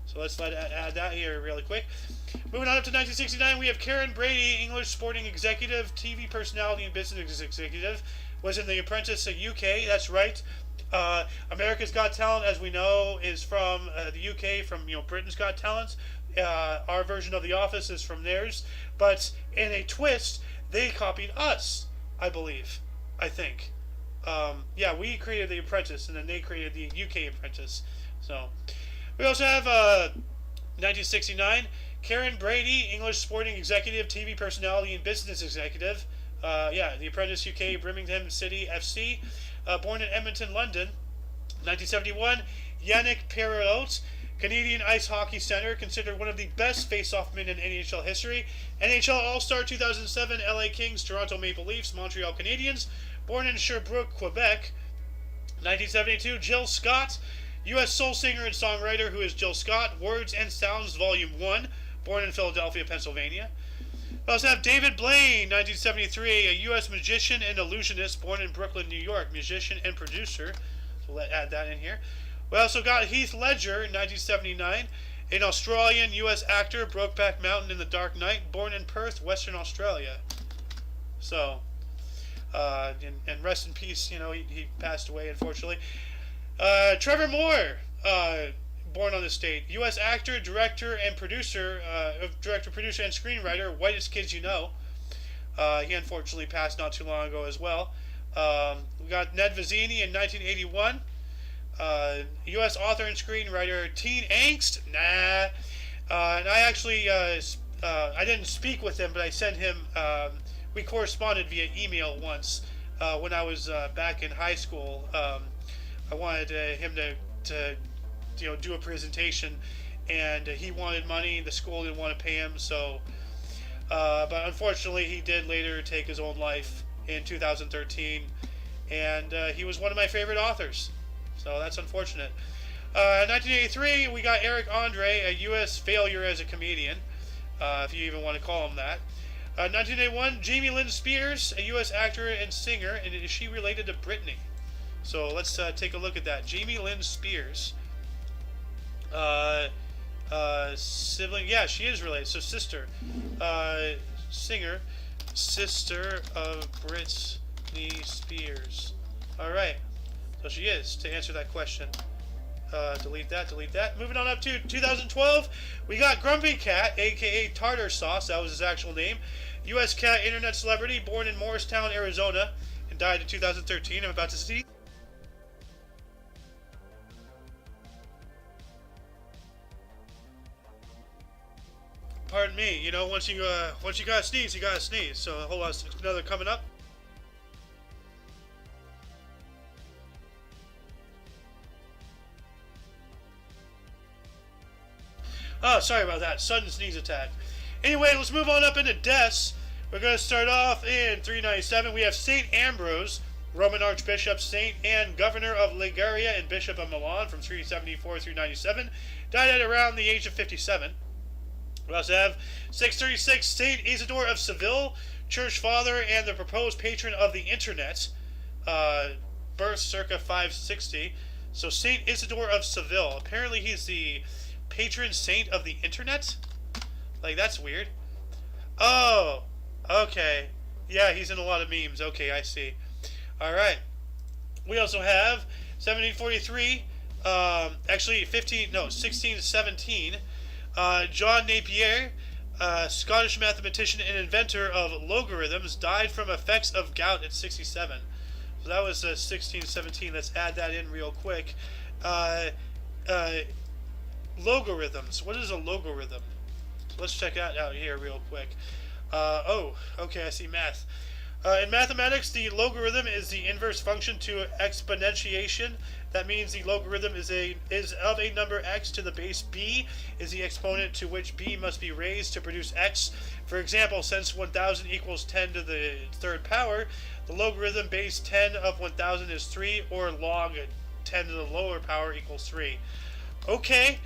So let's add that here really quick. Moving on up to 1969, we have Karen Brady, English sporting executive, TV personality, and business executive. Was in The Apprentice, UK. That's right. America's Got Talent, as we know, is from the UK, from Britain's Got Talent. Our version of The Office is from theirs, but in a twist, they copied us, I believe. I think. Yeah, we created The Apprentice, and then they created the UK Apprentice. So, we also have 1969, Karen Brady, English sporting executive, TV personality, and business executive. Yeah, The Apprentice UK, Birmingham City FC. Born in Edmonton, London. 1971, Yannick Perrault, Canadian ice hockey center, considered one of the best face-off men in NHL history. NHL All-Star 2007, LA Kings, Toronto Maple Leafs, Montreal Canadiens. Born in Sherbrooke, Quebec. 1972, Jill Scott, U.S. soul singer and songwriter who is Jill Scott, Words and Sounds, Volume 1. Born in Philadelphia, Pennsylvania. We also have David Blaine, 1973, a U.S. magician and illusionist born in Brooklyn, New York, musician and producer. So let's add that in here. We also got Heath Ledger, 1979, an Australian U.S. actor, Brokeback Mountain in The Dark Knight, born in Perth, Western Australia. So, and rest in peace, he passed away, unfortunately. Trevor Moore, born on this date, U.S. actor, director, and producer, producer, and screenwriter, Whitest Kids You Know. He unfortunately passed not too long ago as well. We got Ned Vizzini in 1981. U.S. author and screenwriter, Teen Angst. Nah. And I actually, I didn't speak with him, but I sent him, we corresponded via email once when I was back in high school. I wanted him to do a presentation, and he wanted money. The school didn't want to pay him, so but unfortunately he did later take his own life in 2013, and he was one of my favorite authors, so that's unfortunate. 1983, we got Eric Andre, a U.S. failure as a comedian, if you even want to call him that. 1981, Jamie Lynn Spears, a U.S. actor and singer, and is she related to Britney? So let's take a look at that. Jamie Lynn Spears. Sibling, yeah, she is related, so sister. Singer, sister of Britney Spears. Alright, so she is, to answer that question. Delete that. Moving on up to 2012, we got Grumpy Cat, aka Tartar Sauce, that was his actual name. U.S. cat internet celebrity, born in Morristown, Arizona, and died in 2013. I'm about to see. Pardon me, once you gotta sneeze, you gotta sneeze. So hold on, another coming up. Oh, sorry about that. Sudden sneeze attack. Anyway, let's move on up into deaths. We're going to start off in 397. We have Saint Ambrose, Roman Archbishop, Saint, and Governor of Liguria and Bishop of Milan from 374 through 97. Died at around the age of 57. We also have 636, Saint Isidore of Seville, Church Father and the proposed patron of the Internet. Birth circa 560. So Saint Isidore of Seville. Apparently he's the patron saint of the Internet? Like, that's weird. Oh, okay. Yeah, he's in a lot of memes. Okay, I see. Alright. We also have 1743, actually 1617, John Napier, Scottish mathematician and inventor of logarithms, died from effects of gout at 67. So that was 1617. Let's add that in real quick. Logarithms. What is a logarithm? Let's check that out here real quick. Oh, okay, I see math. In mathematics, the logarithm is the inverse function to exponentiation. That means the logarithm is of a number x to the base b is the exponent to which b must be raised to produce x. For example, since 1000 equals 10 to the third power, the logarithm base 10 of 1000 is 3, or log 10 to the lower power equals 3. Okay.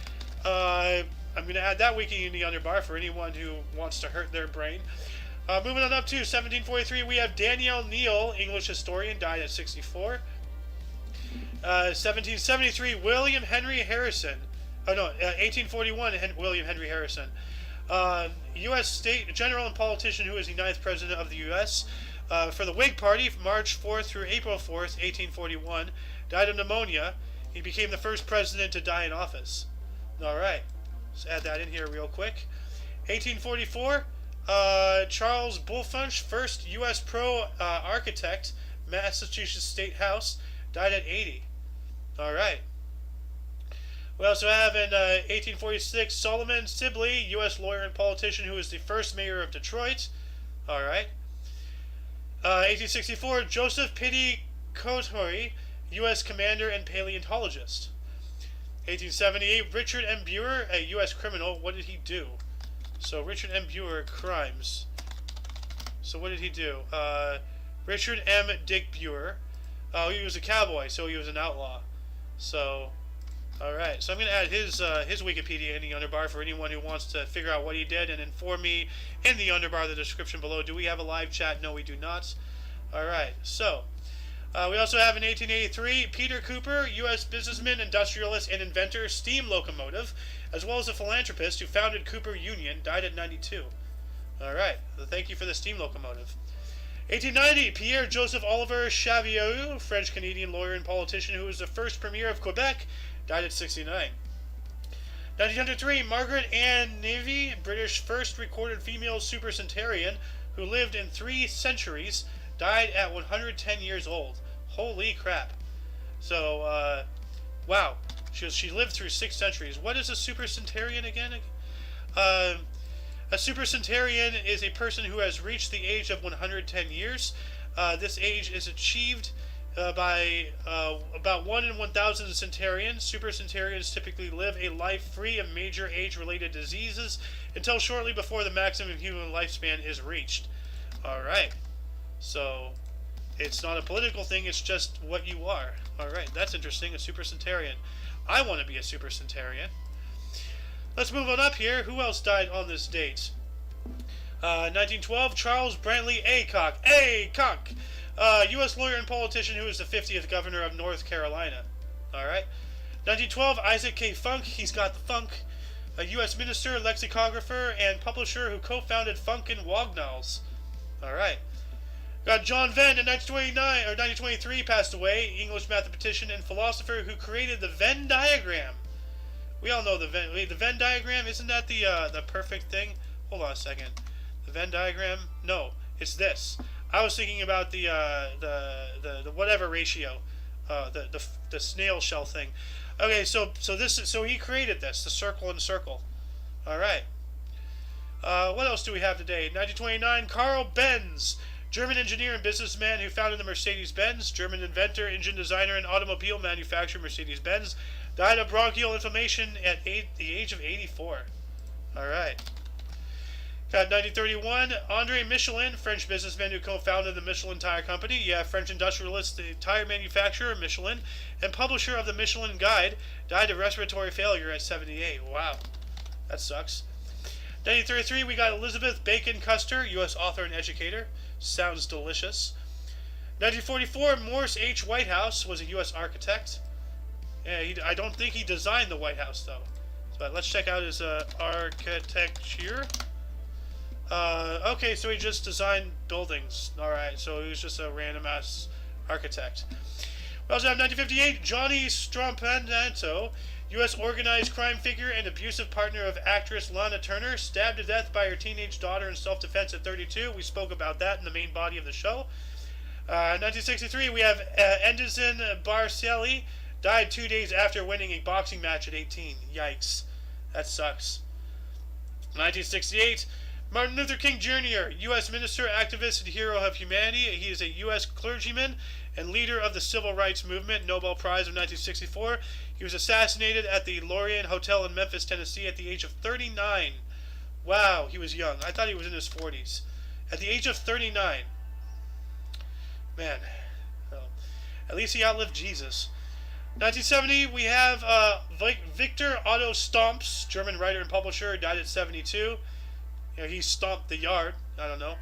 I'm going to add that wiki in the underbar for anyone who wants to hurt their brain. Moving on up to 1743, we have Danielle Neal, English historian, died at 64. 1773, William Henry Harrison. 1841, William Henry Harrison. U.S. state general and politician who was the 9th president of the U.S. For the Whig Party, March 4th through April 4th, 1841. Died of pneumonia. He became the first president to die in office. All right. Let's add that in here real quick. 1844, Charles Bulfinch, first U.S. pro-architect, Massachusetts State House, died at 80. All right. We also have in 1846, Solomon Sibley, U.S. lawyer and politician who was the first mayor of Detroit. All right. 1864, Joseph Pitti Kotori, U.S. commander and paleontologist. 1878, Richard M. Buer, a U.S. criminal. What did he do? So, Richard M. Buer, crimes. So, what did he do? Richard M. Dick Buer. Oh, he was a cowboy, so he was an outlaw. So, alright. So, I'm going to add his Wikipedia in the underbar for anyone who wants to figure out what he did and inform me in the underbar, the description below. Do we have a live chat? No, we do not. Alright, so... we also have in 1883, Peter Cooper, U.S. businessman, industrialist, and inventor, steam locomotive, as well as a philanthropist who founded Cooper Union, died at 92. All right, so thank you for the steam locomotive. 1890, Pierre Joseph Oliver Chavillot, French-Canadian lawyer and politician who was the first premier of Quebec, died at 69. 1903, Margaret Ann Navy, British first recorded female supercentenarian who lived in 3 centuries, died at 110 years old. Holy crap. So, wow. She lived through 6 centuries. What is a supercentenarian again? A supercentenarian is a person who has reached the age of 110 years. This age is achieved by about 1 in 1,000 centenarians. Supercentenarians typically live a life free of major age-related diseases until shortly before the maximum human lifespan is reached. Alright. So, it's not a political thing, it's just what you are. Alright, that's interesting, a supercentenarian. I want to be a supercentenarian. Let's move on up here. Who else died on this date? 1912, Charles Brantley Aycock. Aycock! U.S. lawyer and politician who was the 50th governor of North Carolina. Alright. 1912, Isaac K. Funk. He's got the funk. A U.S. minister, lexicographer, and publisher who co-founded Funk and Wagnalls. Alright. Got John Venn in 1923 passed away, English mathematician and philosopher who created the Venn diagram. We all know the Venn diagram. Isn't that the perfect thing? Hold on a second. The Venn diagram? No, it's this. I was thinking about the whatever ratio, the snail shell thing. Okay, so he created this, the circle and circle. All right. What else do we have today? 1929, Carl Benz. German engineer and businessman who founded the Mercedes-Benz, German inventor, engine designer, and automobile manufacturer Mercedes-Benz, died of bronchial inflammation at the age of 84. All right. Got 1931, Andre Michelin, French businessman who co-founded the Michelin Tire Company. Yeah, French industrialist, the tire manufacturer Michelin, and publisher of the Michelin Guide, died of respiratory failure at 78. Wow, that sucks. 1933, we got Elizabeth Bacon Custer, U.S. author and educator. Sounds delicious. 1944, Morris H. Whitehouse was a U.S. architect. Yeah, I don't think he designed the White House, though. But let's check out his architecture. Okay, so he just designed buildings. Alright, so he was just a random-ass architect. We also have 1958, Johnny Strampanato, U.S. organized crime figure and abusive partner of actress Lana Turner, stabbed to death by her teenage daughter in self-defense at 32. We spoke about that in the main body of the show. 1963, we have Anderson Barcelli, died 2 days after winning a boxing match at 18. Yikes. That sucks. 1968, Martin Luther King Jr., U.S. minister, activist, and hero of humanity. He is a U.S. clergyman and leader of the Civil Rights Movement, Nobel Prize of 1964. He was assassinated at the Lorient Hotel in Memphis, Tennessee at the age of 39. Wow, he was young. I thought he was in his 40s. At the age of 39. Man, well, at least he outlived Jesus. 1970, we have Victor Otto Stomps, German writer and publisher, died at 72. He stomped the yard. I don't know.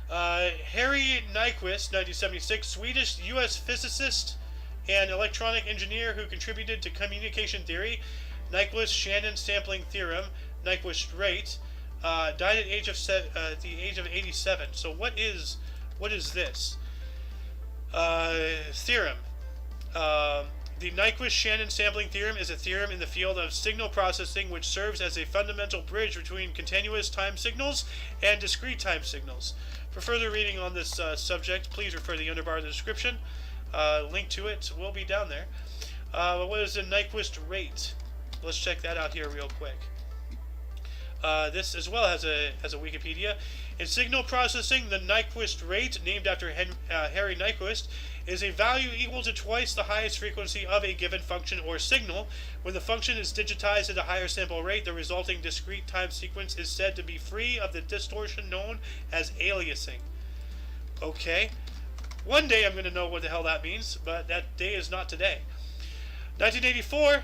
Harry Nyquist, 1976, Swedish U.S. physicist and electronic engineer who contributed to communication theory, Nyquist-Shannon sampling theorem, Nyquist rate, died at the age of 87. So what is this theorem? The Nyquist-Shannon sampling theorem is a theorem in the field of signal processing which serves as a fundamental bridge between continuous time signals and discrete time signals. For further reading on this subject, please refer to the underbar of the description. Link to it will be down there. What is the Nyquist rate? Let's check that out here real quick. This as well has a Wikipedia. In signal processing, the Nyquist rate, named after Harry Nyquist, is a value equal to twice the highest frequency of a given function or signal. When the function is digitized at a higher sample rate, the resulting discrete time sequence is said to be free of the distortion known as aliasing. Okay. One day I'm going to know what the hell that means, but that day is not today. 1984,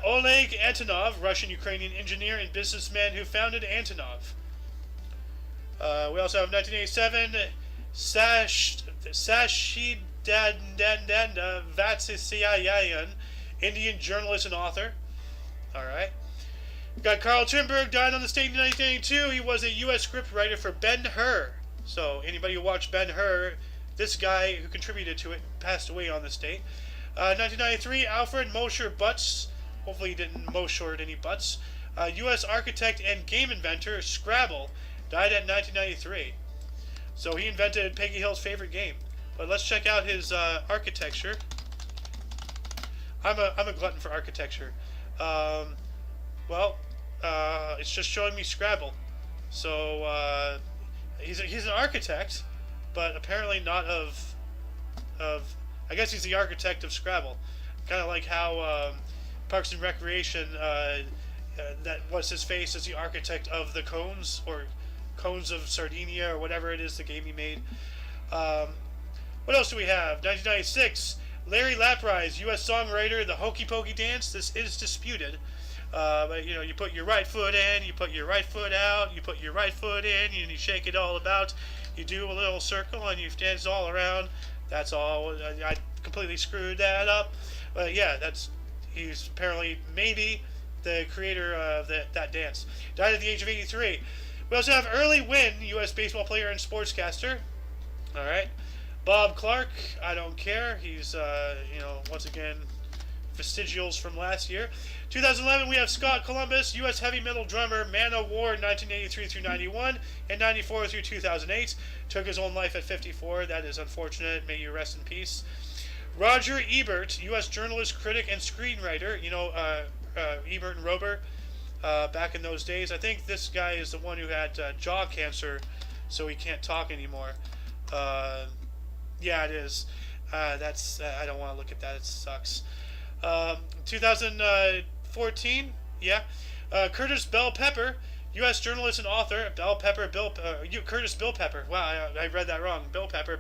Oleg Antonov, Russian-Ukrainian engineer and businessman who founded Antonov. We also have 1987, Sashidanda Vatsisiayan, Indian journalist and author. Alright. We've got Carl Timberg, died on the stage in 1982. He was a U.S. scriptwriter for Ben-Hur. So, anybody who watched Ben-Hur, this guy who contributed to it passed away on this date. 1993, Alfred Mosher Butts. Hopefully he didn't Mosher any butts. U.S. architect and game inventor, Scrabble, died at 1993. So he invented Peggy Hill's favorite game. But let's check out his architecture. I'm a glutton for architecture. It's just showing me Scrabble. So he's an architect, but apparently not of. I guess he's the architect of Scrabble. Kind of like how Parks and Recreation, that was his face as the architect of the cones, or Cones of Sardinia, or whatever it is, the game he made. What else do we have? 1996, Larry Laprise, U.S. songwriter, the Hokey Pokey dance. This is disputed. But you put your right foot in, you put your right foot out, you put your right foot in, and you shake it all about. You do a little circle, and you dance all around. That's all. I completely screwed that up. But yeah, he's apparently maybe the creator of that dance. Died at the age of 83. We also have Early Wynn, U.S. baseball player and sportscaster. All right. Bob Clark, I don't care. He's, once again, vestigials from last year. 2011, we have Scott Columbus, U.S. heavy metal drummer, Man-O-War 1983 through 91, and 94 through 2008. Took his own life at 54. That is unfortunate. May you rest in peace. Roger Ebert, U.S. journalist, critic, and screenwriter. Ebert and Rober, back in those days. I think this guy is the one who had jaw cancer, so he can't talk anymore. Yeah, it is. I don't want to look at that. It sucks. 2014, yeah. Curtis Bell Pepper, U.S. journalist and author. Curtis Bill Pepper. Wow, I read that wrong. Bill Pepper.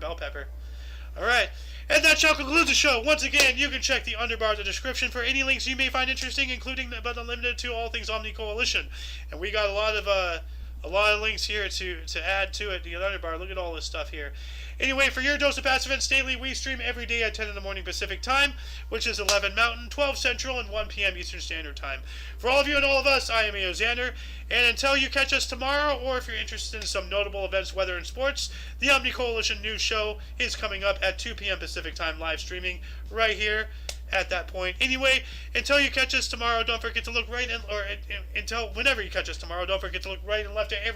All right. And that shall conclude the show. Once again, you can check the underbar of the description for any links you may find interesting, including but unlimited to all things OMNI Coalition. And we got a lot of links here to add to it, the underbar. Look at all this stuff here. Anyway, for your dose of passive and daily, we stream every day at 10 in the morning Pacific time, which is 11 Mountain, 12 Central, and 1 p.m. Eastern Standard Time. For all of you and all of us, I am A.O. Xander, and until you catch us tomorrow, or if you're interested in some notable events, weather, and sports, the OMNI Coalition News Show is coming up at 2 p.m. Pacific Time, live streaming right here at that point. Anyway, until you catch us tomorrow, don't forget to look right until whenever you catch us tomorrow, don't forget to look right and left at every